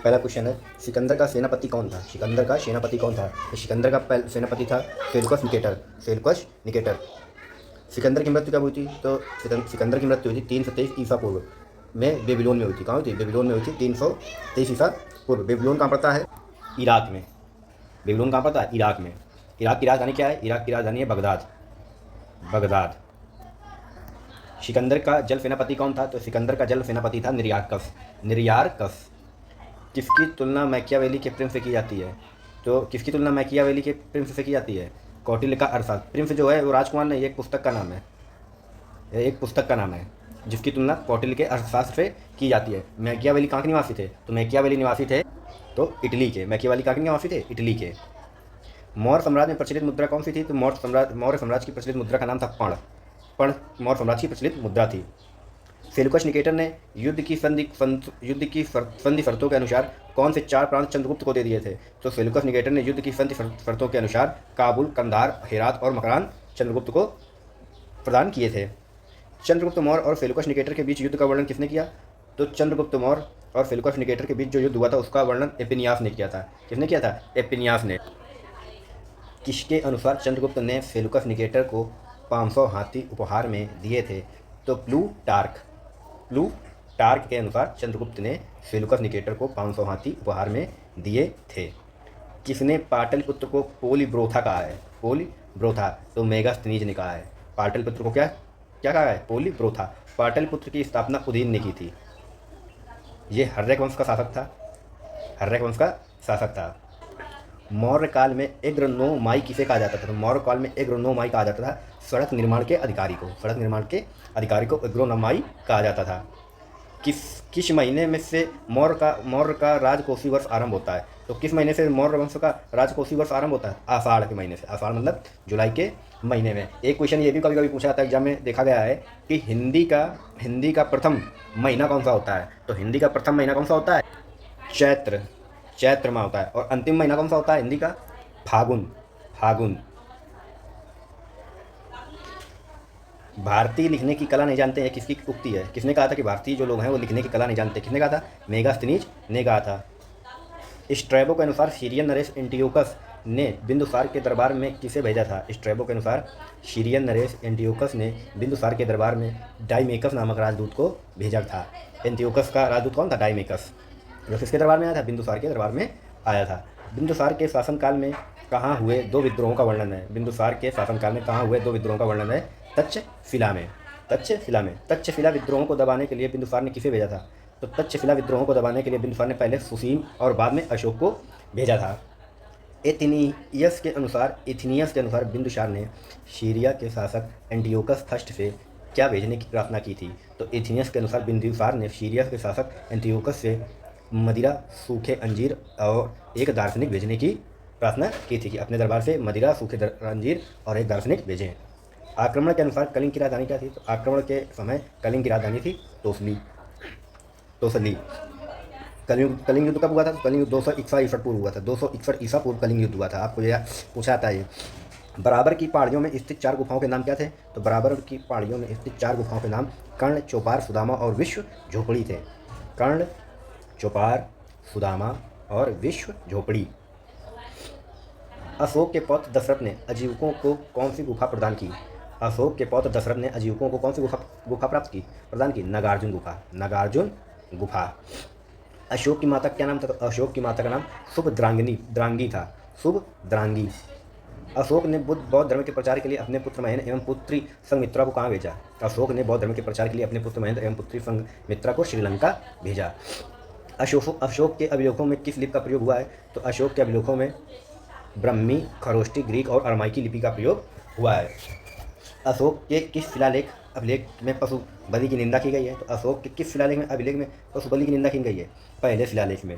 पहला क्वेश्चन है, सिकंदर का सेनापति कौन था? सिकंदर का सेनापति कौन था? तो सिकंदर का सेनापति था Seleucus Nicator. Seleucus Nicator. Sikandar की मृत्यु कब हुई थी? तो सिकंदर की मृत्यु हुई थी 323 ईसा पूर्व में बेबीलोन में हुई थी। कहाँ हुई थी? बेबीलोन में हुई थी 323 ईसा पूर्व। बेबीलोन कहाँ पड़ता है? इराक में। बेबीलोन कहाँ पड़ता है? इराक में। इराक की राजधानी क्या है? इराक की राजधानी है बगदाद। बगदाद। सिकंदर का जल सेनापति कौन था? तो सिकंदर का जल सेनापति था निरयार्कस। निरयार्कस। किसकी तुलना मैकियावेली के प्रिंस से की जाती है? तो किसकी तुलना मैकियावेली के प्रिंस से की जाती है? कौटिल्य का अर्थशास्त्र। प्रिंस जो है वो राजकुमार नहीं, एक पुस्तक का नाम है। एक पुस्तक का नाम है जिसकी तुलना कौटिल्य के अर्थशास्त्र से की जाती है। मैकियावेली कहाँ के निवासी थे? तो मैकियावेली निवासी थे तो इटली के। मैकियावेली कहाँ के निवासी थे? इटली के। मौर्य साम्राज्य में प्रचलित मुद्रा कौन सी थी? तो मौर्य साम्राज्य की प्रचलित मुद्रा का नाम था पण। पण मौर्य साम्राज्य की प्रचलित मुद्रा थी। सेल्यूकस निकेटर ने युद्ध की संधि शर्तों के अनुसार कौन से 4 प्रांत चंद्रगुप्त को दे दिए थे? तो सेल्यूकस निकेटर ने युद्ध की संधि शर्तों के अनुसार काबुल, कंधार, हेरात और मकरान चंद्रगुप्त को प्रदान किए थे। चंद्रगुप्त मौर्य और सेल्यूकस निकेटर के बीच युद्ध का वर्णन किसने किया? तो चंद्रगुप्त मौर्य और सेल्यूकस निकेटर के बीच जो युद्ध हुआ था उसका वर्णन एपिनियास ने किया था। किसने किया था? एपिनियास ने। किसके अनुसार चंद्रगुप्त ने सेल्यूकस निकेटर को 500 हाथी उपहार में दिए थे? तो प्लूटार्क के अनुसार चंद्रगुप्त ने सेल्यूकस निकेटर को 500 हाथी उपहार में दिए थे। किसने पाटलिपुत्र को पोलीब्रोथा कहा है? पोलीब्रोथा। तो मेगास्थनीज ने कहा है। पाटलिपुत्र को क्या क्या कहा है? पोलीब्रोथा। पाटलिपुत्र की स्थापना उदयन ने की थी। ये हर्यक वंश का शासक था। हर्यक वंश का शासक था। मौर्य काल में एग्रोनोमाई किसे कहा जाता था? तो मौर्य काल में एग्रोनोमाई कहा जाता था सड़क निर्माण के अधिकारी को। सड़क निर्माण के अधिकारी को एग्रोनोमाई कहा जाता था। किस महीने में से मौर्य का राजकोषीय वर्ष आरंभ होता है? तो किस महीने से मौर्य वंश का राजकोषीय वर्ष आरंभ होता है? आषाढ़ के महीने से। आषाढ़ मतलब जुलाई के महीने में। एक क्वेश्चन ये भी कभी कभी पूछा जाता है एग्जाम में, देखा गया है कि हिंदी का प्रथम महीना कौन सा होता है? तो हिंदी का प्रथम महीना कौन सा होता है? चैत्र। चैत्र माह होता है। और अंतिम महीना कौन सा होता है हिंदी का? फागुन। फागुन। भारतीय लिखने की कला नहीं जानते हैं, किसकी उक्ति है? किसने कहा था कि भारतीय जो लोग हैं वो लिखने की कला नहीं जानते? किसने कहा था? मेगास्थनीज ने कहा था। स्ट्रैबो के अनुसार सीरियन नरेश एंटियोकस ने बिंदुसार के दरबार में किसे भेजा था? स्ट्रैबो के अनुसार सीरियन नरेश एंटियोकस ने बिंदुसार के दरबार में डाइमेकस नामक राजदूत को भेजा था। एंटियोकस का राजदूत कौन था? डाइमेकस। जो किसके दरबार में आया था? बिंदुसार के दरबार में आया था। बिंदुसार के शासनकाल में कहाँ हुए 2 विद्रोहों का वर्णन है? बिंदुसार के शासनकाल में कहाँ हुए 2 विद्रोहों का वर्णन है? तक्षशिला में। तक्षशिला में। तक्षशिला विद्रोहों को दबाने के लिए बिंदुसार ने किसे भेजा था? तो तक्षशिला विद्रोहों को दबाने के लिए बिंदुसार ने पहले सुसीम और बाद में अशोक को भेजा था। एथिनियस के अनुसार बिंदुसार ने सीरिया के शासक एंटियोकस फर्स्ट से क्या भेजने की प्रार्थना की थी? तो एथिनियस के अनुसार बिंदुसार ने सीरिया के शासक एंटियोकस से मदिरा, सूखे अंजीर और एक दार्शनिक भेजने की प्रार्थना की थी कि अपने दरबार से मदिरा, सूखे अंजीर और एक दार्शनिक भेजें। आक्रमण के अनुसार कलिंग की राजधानी क्या थी? तो आक्रमण के समय कलिंग की राजधानी थी तोसली। कलिंग युद्ध कब हुआ था? तो कलिंग युद्ध 261 ईसा पूर्व हुआ था। 261 ईसा पूर्व कलिंग युद्ध हुआ था। आपको यह पूछा था ये। बराबर की पहाड़ियों में स्थित 4 गुफाओं के नाम क्या थे? तो बराबर की पहाड़ियों में स्थित 4 गुफाओं के नाम कर्ण, चौपार, सुदामा और विश्व झोपड़ी थे। कर्ण, चौपार, सुदामा और विश्व झोपड़ी। अशोक के पौत्र दशरथ ने आजीविकों को कौन सी गुफा प्रदान की? अशोक के पौत्र दशरथ ने आजीविकों को कौन सी गुफा प्रदान की? नागार्जुन गुफा। नागार्जुन गुफा। अशोक की माता का क्या नाम था? तो अशोक की माता का नाम द्रांगी था। द्रांगी। अशोक ने बौद्ध धर्म के प्रचार के लिए अपने पुत्र महेंद्र एवं पुत्री संघमित्रा को कहाँ भेजा? अशोक ने बौद्ध धर्म के प्रचार के लिए अपने पुत्र महेंद्र एवं पुत्री संघमित्रा को श्रीलंका भेजा। अशोक के अभिलेखों में किस लिपि का प्रयोग हुआ है? तो अशोक के अभिलेखों में ब्रह्मी, खरोष्टी, ग्रीक और अरमाइकी लिपि का प्रयोग हुआ है। अशोक के किस अभिलेख में पशु बलि की निंदा की गई है? तो अशोक के किस अभिलेख में पशु बलि की निंदा की गई है? पहले शिलालेख में।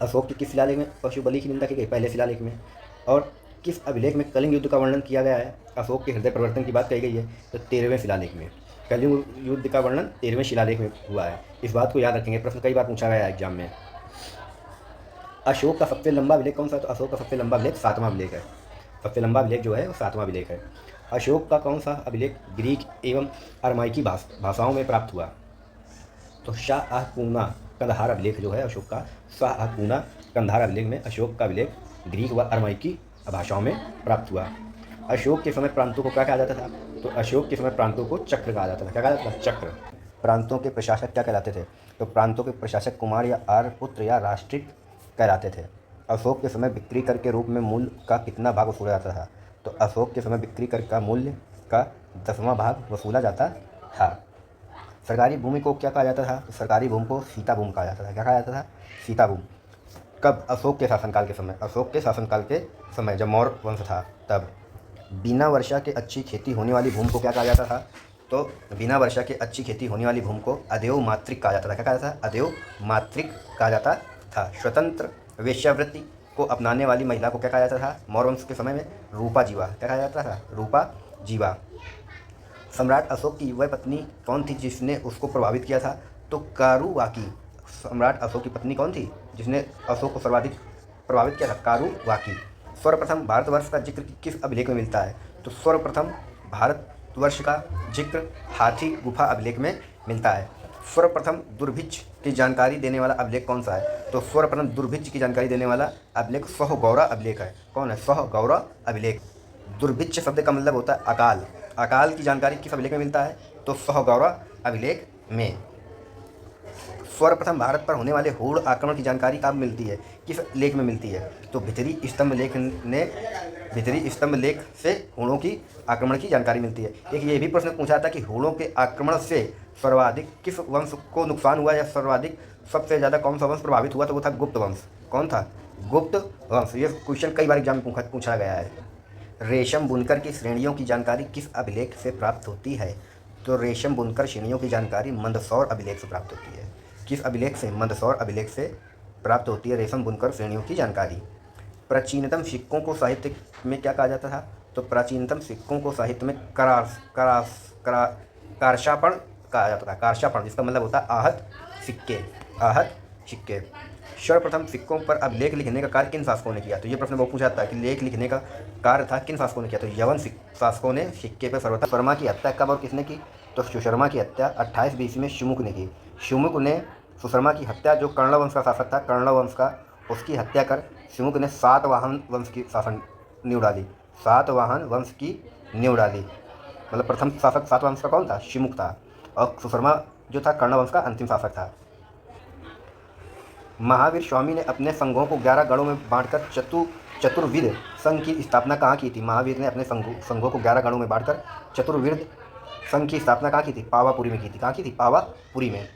अशोक के किस शिलालेख में पशु बलि की निंदा की गई? पहले शिलालेख में। और किस अभिलेख में कलिंग युद्ध का वर्णन किया गया है? अशोक के हृदय परिवर्तन की बात कही गई है तो 13वें शिलालेख में। कलिंग युद्ध का वर्णन 13वें शिलालेख में हुआ है। इस बात को याद रखेंगे, प्रश्न कई बार पूछा गया है एग्जाम में। अशोक का सबसे लंबा अभिलेख कौन सा है? तो अशोक का सबसे लंबा अभिलेख 7वां अभिलेख है। सबसे लंबा अभिलेख जो है वो 7वां अभिलेख है। अशोक का कौन सा अभिलेख ग्रीक एवं अरमाइकी भाषाओं में प्राप्त हुआ? तो शाह आह पूना कंधार अभिलेख जो है अशोक का, शाह आह पूना कंधार अभिलेख में अशोक का अभिलेख ग्रीक व अरमाइकी भाषाओं में प्राप्त हुआ। अशोक के समय प्रांतों को क्या कहा जाता था? तो अशोक के समय प्रांतों को चक्र कहा जाता था। क्या कहा जाता था? चक्र। प्रांतों के प्रशासक क्या कहलाते थे? तो प्रांतों के प्रशासक कुमार या आर्यपुत्र या राष्ट्रिक कहलाते थे। अशोक के समय बिक्री कर के रूप में मूल्य का कितना भाग वसूला जाता था? तो अशोक के समय बिक्री कर का मूल्य का 10वां भाग वसूला जाता था। सरकारी भूमि को क्या कहा जाता था? तो सरकारी भूमि को सीता भूमि कहा जाता था। क्या कहा जाता था? सीता भूमि। कब? अशोक के शासनकाल के समय। अशोक के शासनकाल के समय जब मौर्य वंश था तब। बिना वर्षा के अच्छी खेती होने वाली भूमि को क्या कहा जाता था? तो बिना वर्षा के अच्छी खेती होने वाली भूमि को अदेव मातृक कहा जाता था। क्या कहा जाता था? अदेव मातृक कहा जाता था। स्वतंत्र वेश्यावृत्ति को अपनाने वाली महिला को क्या कहा जाता था मौर्य वंश के समय में? रूपा जीवा। क्या कहा जाता था? रूपा जीवा। सम्राट अशोक की वह पत्नी कौन थी जिसने उसको प्रभावित किया था? तो कारुवाकी। सम्राट अशोक की पत्नी कौन थी जिसने अशोक को सर्वाधिक प्रभावित किया था? कारुवाकी। सर्वप्रथम भारतवर्ष का जिक्र किस अभिलेख में मिलता है? तो सर्वप्रथम भारतवर्ष का जिक्र हाथी गुफा अभिलेख में मिलता है। सर्वप्रथम दुर्भिक्ष की जानकारी देने वाला अभिलेख कौन सा है? तो सर्वप्रथम दुर्भिक्ष की जानकारी देने वाला अभिलेख स्वहगौरा अभिलेख है। कौन है? स्वहगौरा अभिलेख। दुर्भिक्ष शब्द का मतलब होता है अकाल। अकाल की जानकारी किस अभिलेख में मिलता है? तो स्वहगौरा अभिलेख में। सर्वप्रथम भारत पर होने वाले हूण आक्रमण की जानकारी कब मिलती है? किस लेख में मिलती है? तो भीतरी स्तंभ लेख से हूणों की आक्रमण की जानकारी मिलती है। एक ये भी प्रश्न पूछा था कि हूणों के आक्रमण से सर्वाधिक किस वंश को नुकसान हुआ या सर्वाधिक सबसे ज़्यादा कौन सा वंश प्रभावित हुआ? तो वो था गुप्त वंश। कौन था? गुप्त वंश। ये क्वेश्चन कई बार एग्जाम में पूछा गया है। रेशम बुनकर की श्रेणियों की जानकारी किस अभिलेख से प्राप्त होती है? तो रेशम बुनकर श्रेणियों की जानकारी मंदसौर अभिलेख से प्राप्त होती है। किस अभिलेख से? मंदसौर अभिलेख से प्राप्त होती है रेशम बुनकर श्रेणियों की जानकारी। प्राचीनतम सिक्कों को साहित्य में क्या कहा जाता था? तो प्राचीनतम सिक्कों को साहित्य में कारशापण कहा जाता था। कारशापण जिसका मतलब होता है आहत सिक्के। आहत सिक्के। सर्वप्रथम सिक्कों पर अभिलेख लिखने का कार्य किन शासकों ने किया? तो ये प्रश्न बहुत पूछा था कि लेख लिखने का कार्य था किन शासकों ने किया? तो यवन शासकों ने सिक्के पर सर्वप्रथम। सुशर्मा की हत्या कब और किसने की? तो सुशर्मा की हत्या 28 BC में शुमुक ने की। शुमुक ने सुशर्मा की हत्या, जो कर्ण वंश का शासक था, कर्ण वंश का, उसकी हत्या कर शुमुक ने सातवाहन वंश की शासन नींव डाली। सातवाहन वंश की नींव डाली। मतलब प्रथम शासक सातवाहन वंश का कौन था? शुमुक था। और सुशर्मा जो था कर्ण वंश का अंतिम शासक था। महावीर स्वामी ने अपने संघों को 11 गणों में बांटकर चतुर्विद संघ की स्थापना कहाँ की थी? महावीर ने अपने संघों को 11 गणों में बांटकर चतुर्विद संघ की स्थापना कहाँ की थी? पावापुरी में की थी। कहाँ की थी? पावापुरी में।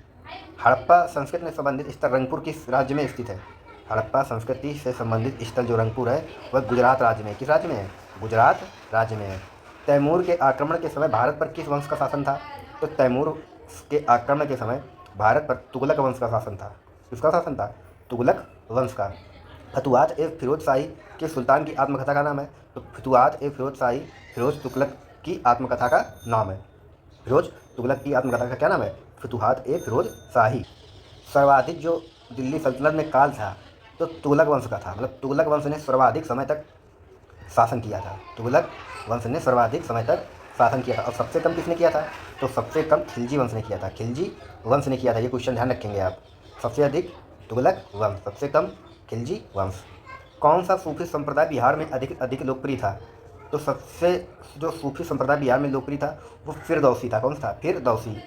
हड़प्पा संस्कृति से संबंधित स्थल रंगपुर किस राज्य में स्थित है? हड़प्पा संस्कृति से संबंधित स्थल जो रंगपुर है वह गुजरात राज्य में। किस राज्य में है? गुजरात राज्य में है। तैमूर के आक्रमण के समय भारत पर किस वंश का शासन था? तो तैमूर के आक्रमण के समय भारत पर तुगलक वंश का शासन था। किसका शासन था? तुगलक वंश का। फतुहात ए फिरोज शाही के सुल्तान की आत्मकथा का नाम है? तो फतुहात ए फिरोज शाही फिरोज तुगलक की आत्मकथा का नाम है। फिरोज तुगलक की आत्मकथा का क्या नाम है? फतुहात ए फिरोज शाही। सर्वाधिक जो दिल्ली सल्तनत में काल था तो तुगलक वंश का था। मतलब तुगलक वंश ने सर्वाधिक समय तक शासन किया था। तुगलक वंश ने सर्वाधिक समय तक शासन किया था। और सबसे कम किसने किया था? तो सबसे कम खिलजी वंश ने किया था। खिलजी वंश ने किया था। ये क्वेश्चन ध्यान रखेंगे आप। सबसे अधिक तुगलक वंश, सबसे कम खिलजी वंश। कौन सा सूफी संप्रदाय बिहार में अधिक लोकप्रिय था? तो सबसे जो सूफी संप्रदाय बिहार में लोकप्रिय था वो फिरदौसी था। कौन था? फिरदौसी।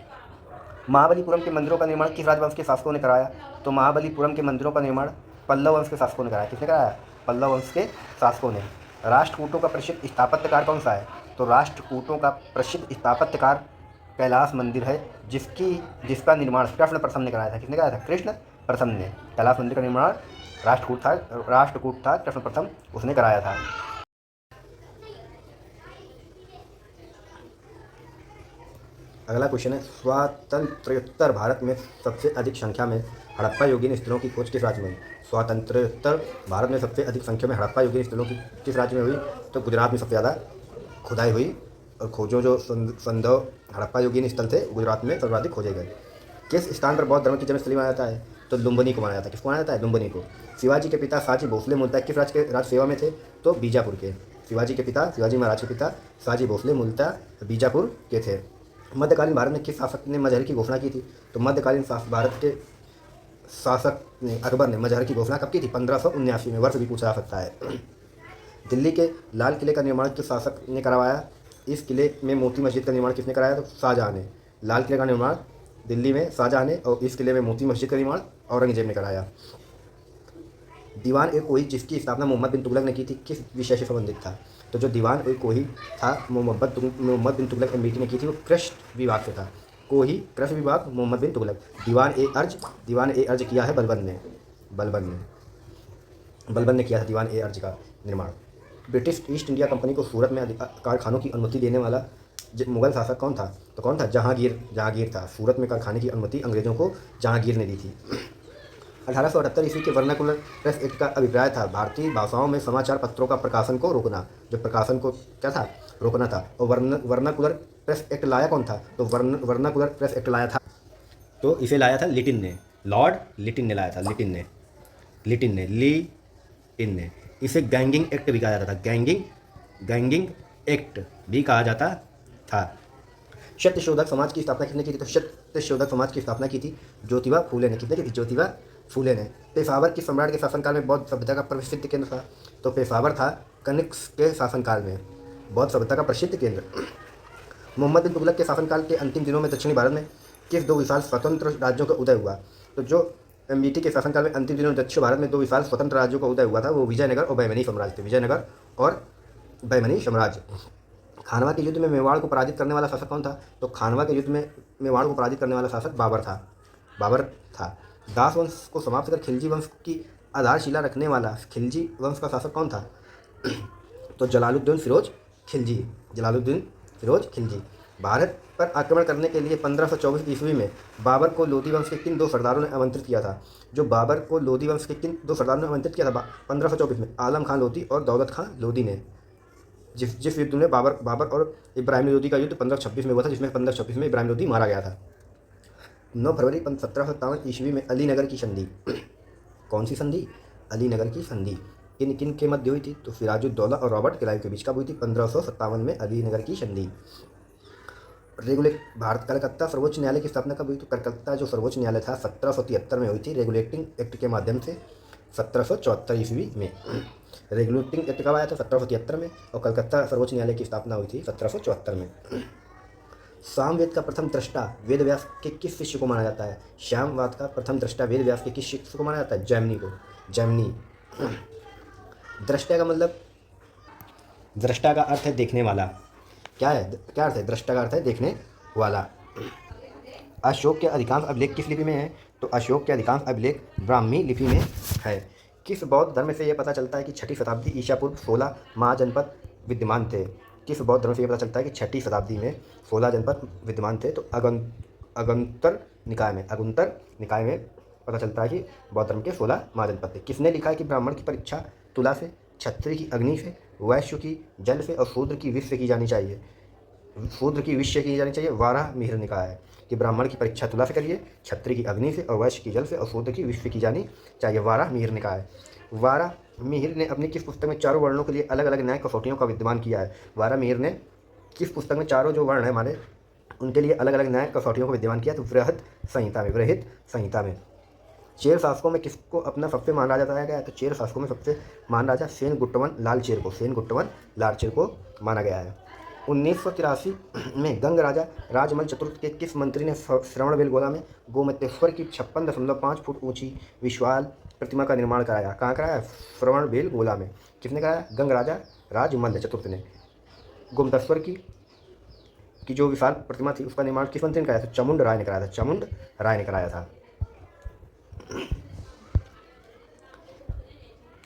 महाबलीपुरम के मंदिरों का निर्माण किस राजवंश के शासकों ने कराया? तो महाबलीपुरम के मंदिरों का निर्माण पल्लव वंश के शासकों ने कराया। किसने कराया? पल्लव वंश के शासकों ने। राष्ट्रकूटों का प्रसिद्ध स्थापत्यकार कौन सा है? तो राष्ट्रकूटों का प्रसिद्ध स्थापत्यकार कैलाश मंदिर है, जिसका निर्माण कृष्ण प्रथम ने कराया था। किसने कराया था? कृष्ण प्रथम ने। कैलाश मंदिर का निर्माण राष्ट्रकूट था कृष्ण प्रथम, उसने कराया था। अगला क्वेश्चन है, स्वातंत्र्योत्तर भारत में सबसे अधिक संख्या में हड़प्पा योगिन स्थलों की खोज किस राज्य में हुई? स्वातंत्र्योत्तर भारत में सबसे अधिक संख्या में हड़प्पा योगिन स्थलों की किस राज्य में हुई? तो गुजरात में सबसे ज़्यादा खुदाई हुई और खोजों जो संदव हड़प्पा योगिन स्थल थे गुजरात में सर्वाधिक खोजे गए। किस स्थान पर बौद्ध धर्म की जन्मस्थली माना जाता है? तो लुम्बिनी को माना जाता है। किसको माना जाता है? लुम्बिनी को। शिवाजी के पिता साची भोसले मूलतः किस राज्य के राज सेवा में थे? तो बीजापुर के। शिवाजी महाराज के पिता साची भोसले मूलतः बीजापुर के थे। मध्यकालीन भारत में किस शासक ने मजहर की घोषणा की थी? तो मध्यकालीन भारत के शासक ने अकबर ने मजहर की घोषणा कब की थी? 1579 में। वर्ष भी पूछा जा सकता है। दिल्ली के लाल किले का निर्माण किस शासक ने करवाया? इस किले में मोती मस्जिद का निर्माण किसने कराया? तो शाहजहाँ ने। लाल किले का निर्माण दिल्ली में शाहजहाँ ने और इस किले में मोती मस्जिद का निर्माण औरंगजेब ने कराया। दीवान ए कोही जिसकी स्थापना मोहम्मद बिन तुगलक ने की थी किस विषय से संबंधित था? तो जो दीवान ए कोही था मोहम्मद बिन तुगलक एमबीटी ने की थी वो कृषि विभाग से था। कोही कृषि विभाग, मोहम्मद बिन तुगलक। दीवान ए अर्ज किया है बलबन ने किया था दीवान ए अर्ज का निर्माण। ब्रिटिश ईस्ट इंडिया कंपनी को सूरत में कारखानों की अनुमति देने वाला मुगल शासक कौन था? तो कौन था? जहांगीर था। सूरत में कारखाने की अनुमति अंग्रेजों को जहांगीर ने दी थी। 1878 ईस्वी के वर्नाकुलर प्रेस एक्ट का अभिप्राय था भारतीय भाषाओं में समाचार पत्रों का प्रकाशन को रोकना। जो प्रकाशन को क्या था? रोकना था। और वर्नाकुलर प्रेस एक्ट लाया कौन था? तो वर्नाकुलर प्रेस एक्ट लाया था, तो इसे लाया था लिटिन ने। लॉर्ड लिटिन ने लाया था। लिटिन ने इसे गैंगिंग एक्ट भी कहा जाता था। गैंगिंग एक्ट भी कहा जाता था। सत्यशोधक समाज की स्थापना किसने की थी? तो सत्यशोधक समाज की स्थापना की थी ज्योतिबा फूले ने। किसने की थी? ज्योतिबा फूले ने। पेशावर किस सम्राट के शासनकाल में बौद्ध सभ्यता का प्रसिद्ध केंद्र था? तो पेशावर था कनिष्क के शासनकाल में बौद्ध सभ्यता का प्रसिद्ध केंद्र। मोहम्मद बिन तुगलक के शासनकाल के अंतिम दिनों में दक्षिणी भारत में किस दो विशाल स्वतंत्र राज्यों का उदय हुआ? तो जो एमबीटी के शासनकाल में अंतिम दिनों में दक्षिण भारत में दो विशाल स्वतंत्र राज्यों का उदय हुआ था वो विजयनगर और बहमनी साम्राज्य थे। विजयनगर और बहमनी साम्राज्य। खानवा के युद्ध में मेवाड़ को पराजित करने वाला शासक कौन था? तो खानवा के युद्ध में मेवाड़ को पराजित करने वाला शासक बाबर था। दास वंश को समाप्त कर खिलजी वंश की आधारशिला रखने वाला खिलजी वंश का शासक कौन था? तो जलालुद्दीन फिरोज खिलजी। भारत पर आक्रमण करने के लिए 1524 ईस्वी में बाबर को लोधी वंश के किन दो सरदारों ने आमंत्रित किया था? जो बाबर को लोधी वंश के किन दो सरदारों ने आमंत्रित किया था 1524 में? आलम खान लोधी और दौलत खान लोधी ने। जिस युद्ध में बाबर और इब्राहिम लोधी का युद्ध 1526 में हुआ था, जिसमें 1526 में इब्राहिम लोधी मारा गया था। 9 फरवरी 1757 ईस्वी में अलीनगर की संधि। कौन सी संधि? अलीनगर की संधि किन किन के मध्य हुई थी? तो सिराजुद्दौला और रॉबर्ट क्लाइव के बीच कब हुई थी? 1557 में अलीनगर की संधि। कलकत्ता सर्वोच्च न्यायालय की स्थापना कब हुई? तो कलकत्ता जो सर्वोच्च न्यायालय था 1773 में हुई थी रेगुलेटिंग एक्ट के माध्यम से 1774 ईस्वी में। रेगुलेटिंग एक्ट कब आया था? 1773 में। और कलकत्ता सर्वोच्च न्यायालय की स्थापना हुई थी 1774 में। सामवेद का प्रथम दृष्टा वेद व्यास के किस शिष्य को माना जाता है? सामवेद का प्रथम दृष्टा वेद व्यास के किस शिष्य को माना जाता है? जैमिनी। दृष्टा का मतलब, दृष्टा का अर्थ है देखने वाला। क्या अर्थ है? दृष्टा का अर्थ है देखने वाला। अशोक के अधिकांश अभिलेख किस लिपि में है? तो अशोक के अधिकांश अभिलेख ब्राह्मी लिपि में है। किस बौद्ध धर्म से यह पता चलता है कि 6वीं शताब्दी ईसा पूर्व 16 महाजनपद विद्यमान थे? किस बौद्ध धर्म से यह पता चलता है कि 6वीं शताब्दी में 16 जनपद विद्यमान थे? तो अगुंतर निकाय में पता चलता है कि बौद्ध धर्म के 16 महाजनपद थे। किसने लिखा है कि ब्राह्मण की परीक्षा तुला से, क्षत्रिय की अग्नि से, वैश्य की जल से और शूद्र की विष से की जानी चाहिए? वाराह मिहिर ने कहा है कि ब्राह्मण की परीक्षा तुला से करिए, क्षत्रिय की अग्नि से और वैश्य की जल से और शूद्र की विष से की जानी चाहिए। वाराह मिहिर ने कहा है। वाराह मिहिर ने अपनी किस पुस्तक में चारों वर्णों के लिए अलग अलग न्याय कसौटियों का विद्यमान किया है? वाराह मिहिर ने किस पुस्तक में चारों जो वर्ण है हमारे उनके लिए अलग अलग न्याय कसौटियों का विद्यमान किया? तो वृहत संहिता में। चेर शासकों में किसको अपना सबसे महान राजा बताया गया है? तो चेर शासकों में सबसे महान राजा सेनगुट्टवन लालचेर को माना गया है। 1983 में गंग राजा राजमल चतुर्थ के किस मंत्री ने श्रवणबेलगोला में गोमतेश्वर की 56.5 फुट ऊंची विशाल प्रतिमा का निर्माण कराया? कहाँ कराया? श्रवणबेलगोला में। किसने कराया? गंग राजा राजमल चतुर्थ ने। गोमतेश्वर की जो विशाल प्रतिमा थी उसका निर्माण किस मंत्री ने कराया था? चामुंड राय ने कराया था।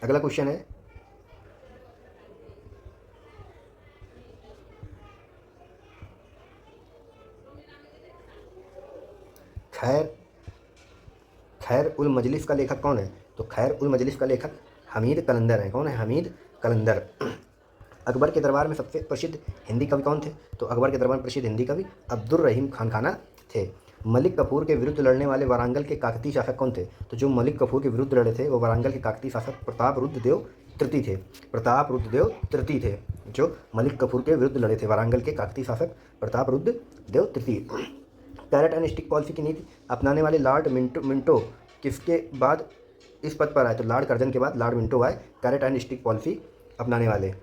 अगला क्वेश्चन है, खैर उल मजलिस का लेखक कौन है? तो खैर उल मजलिस का लेखक हमीद कलंदर है। कौन है? हमीद कलंदर। अकबर के दरबार में सबसे प्रसिद्ध हिंदी कवि कौन थे? तो अकबर के दरबार में प्रसिद्ध हिंदी कवि अब्दुल रहीम खान खाना थे। मलिक कफूर के विरुद्ध लड़ने वाले वारंगल के काकतीय शासक कौन थे? तो जो मलिक कफूर के विरुद्ध लड़े थे वो वारंगल के काकतीय शासक प्रताप रुद्र देव तृतीय थे। प्रताप रुद्र देव तृतीय थे जो मलिक कफूर के विरुद्ध लड़े थे, वारंगल के काकतीय शासक प्रताप रुद्र देव तृतीय। कैरेट एंड स्टिक पॉलिसी की नीति अपनाने वाले लॉर्ड मिंटो किसके बाद इस पद पर आए? तो लॉर्ड कर्जन के बाद लॉर्ड मिंटो आए कैरेट एंड स्टिक पॉलिसी अपनाने वाले।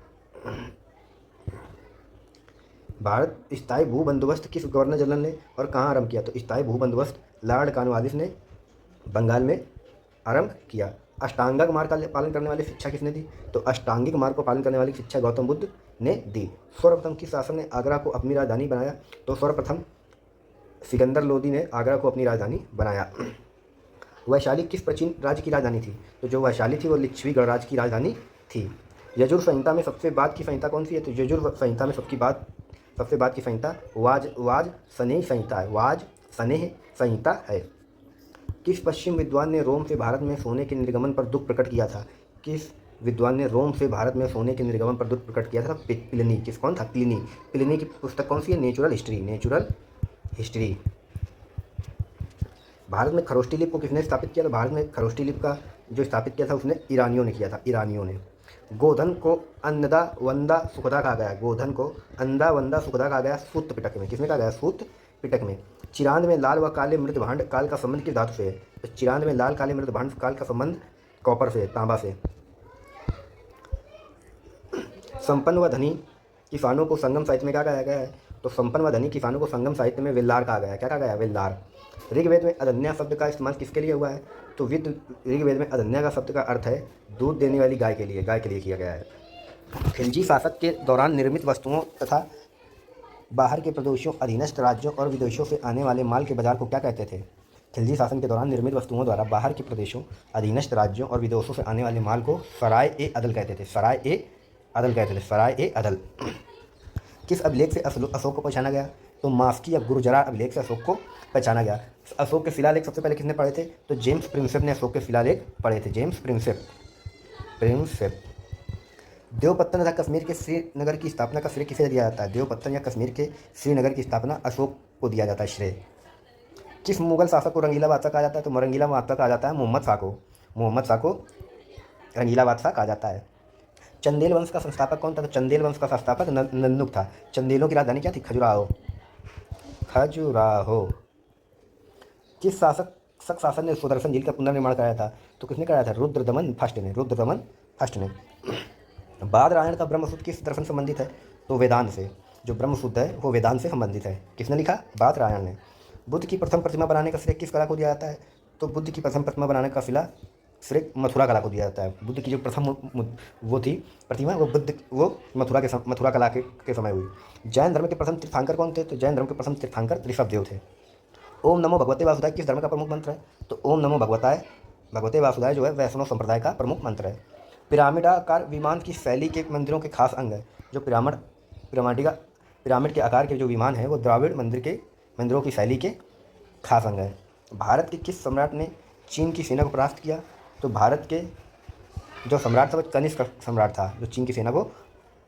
भारत स्थायी भू बंदोबस्त किस गवर्नर जनरल ने और कहाँ आरंभ किया? तो स्थायी भू बंदोबस्त लॉर्ड कॉर्नवालिस ने बंगाल में आरंभ किया। अष्टांगिक मार्ग का पालन करने वाली शिक्षा किसने दी? तो अष्टांगिक मार्ग को पालन करने वाली शिक्षा गौतम बुद्ध ने दी। सर्वप्रथम किस शासक ने आगरा को अपनी राजधानी बनाया? तो सर्वप्रथम सिकंदर लोदी ने आगरा को अपनी राजधानी बनाया। वैशाली किस प्राचीन राज्य की राजधानी थी? तो जो वैशाली थी वो लिच्छवी गणराज्य की राजधानी थी। यजुर संहिता में सबसे बाद की संहिता कौन सी है? तो यजुर संहिता में सबसे बाद की संहिता वाज स्नेह संहिता है। वाज स्नेह संहिता है। किस पश्चिम विद्वान ने रोम से भारत में सोने के निर्गमन पर दुख प्रकट किया था? किस विद्वान ने रोम से भारत में सोने के निर्गमन पर दुख प्रकट किया था? प्लिनी। किस कौन था? प्लिनी। प्लिनी की पुस्तक कौन सी है? Natural history. भारत में खरोष्ठी लिपि को किसने स्थापित किया? तो भारत में खरोष्ठी लिपि का जो स्थापित किया था उसने ईरानियों ने किया था। ईरानियों ने। गोधन को अन्नदा वंदा सुखदा कहा गया। गोधन को अन्नदा वंदा सुखदा कहा गया सूत पिटक में। किसमें कहा गया? सूत पिटक में। चिरांद में लाल व काले मृत भांड काल का संबंध किस धातु से है? तो चिरांद में लाल काले मृत भांड काल का संबंध कॉपर से, तांबा से। संपन्न व धनी किसानों को संगम साहित्य में क्या कहा गया है? तो संपन्न व धनी किसानों को संगम साहित्य में वेल्लार कहा गया है। क्या कहा गया? वेल्लार। ऋग्वेद में अदन्या शब्द का इस्तेमाल किसके लिए हुआ है? तो ऋग्वेद में अदन्या का शब्द का अर्थ है दूध देने वाली गाय के लिए किया गया है। खिलजी शासक के दौरान निर्मित वस्तुओं तथा बाहर के प्रदेशों, अधीनस्थ राज्यों और विदेशों से आने वाले माल के बाजार को क्या कहते थे? खिलजी शासन के दौरान निर्मित वस्तुओं द्वारा बाहर के प्रदेशों, अधीनस्थ राज्यों और विदेशों से आने वाले माल को सराय ए अदल कहते थे। सराय ए अदल। किस अभिलेख से अशोक को पहचाना गया? तो मास्की या गुर्जरा अभिलेख से अशोक को पहचाना गया। अशोक के शिलालेख सबसे पहले किसने पढ़े थे? तो जेम्स प्रिंसेप ने अशोक के शिलालेख पढ़े थे। James Prinsep. देवपत्तन तथा कश्मीर के श्रीनगर की स्थापना का श्रेय किसे दिया जाता है? देवपत्तन या कश्मीर के श्रीनगर की स्थापना अशोक को दिया जाता है श्रेय। किस मुगल शासक को रंगीला बादशाह कहा जाता है? तो रंगीला बादशाह कहा जाता है मोहम्मद शाह को रंगीला बादशाह कहा जाता है। चंदेल वंश का संस्थापक कौन था? तो चंदेल वंश का संस्थापक नंदुक था। चंदेलों की राजधानी क्या थी? खजुराहो। किस शासक ने सुदर्शन झील का पुनर्निर्माण कराया था? तो किसने कराया था? रुद्रदमन फर्स्ट ने। बाद रामायण का ब्रह्मसूत्र किस दर्शन से संबंधित है? तो वेदांत से। जो ब्रह्मसूत्र है वो वेदांत से संबंधित है। किसने लिखा? बाद रामायण ने। बुद्ध की प्रथम प्रतिमा बनाने का श्रेय किस कला को दिया जाता है? तो बुद्ध की प्रथम प्रतिमा बनाने का श्रेय मथुरा कला को दिया जाता है। बुद्ध की जो प्रथम वो थी प्रतिमा वो मथुरा कला के समय हुई। जैन धर्म के प्रथम तीर्थंकर कौन थे? तो जैन धर्म के प्रथम तीर्थंकर ऋषभदेव थे। ओम नमो भगवते वासुदेवाय किस धर्म का प्रमुख मंत्र है? तो ओम नमो भगवते वासुदेवाय जो है वैष्णव संप्रदाय का प्रमुख मंत्र है। पिरामिडाकार विमान की शैली के मंदिरों के खास अंग है। जो पिरामिड के आकार के जो विमान है वो द्राविड़ मंदिरों की शैली के खास अंग है। भारत के किस सम्राट ने चीन की सेना को परास्त किया? तो भारत के जो सम्राट था वो कनिष्क सम्राट था जो चीन की सेना को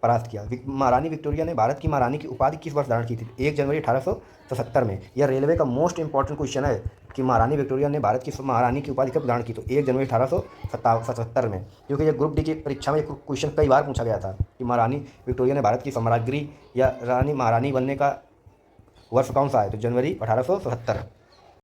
परास्त किया। महारानी विक्टोरिया ने भारत की महारानी की उपाधि किस वर्ष धारण की थी? 1 जनवरी 1877 में। यह रेलवे का मोस्ट इंपॉर्टेंट क्वेश्चन है कि महारानी विक्टोरिया ने भारत की महारानी की उपाधि कब धारण की? तो 1 जनवरी 1877 में। क्योंकि यह ग्रुप डी की परीक्षा में क्वेश्चन कई बार पूछा गया था कि महारानी विक्टोरिया ने भारत की साम्राज्ञी या महारानी बनने का वर्ष कौन सा है? तो जनवरी 1877।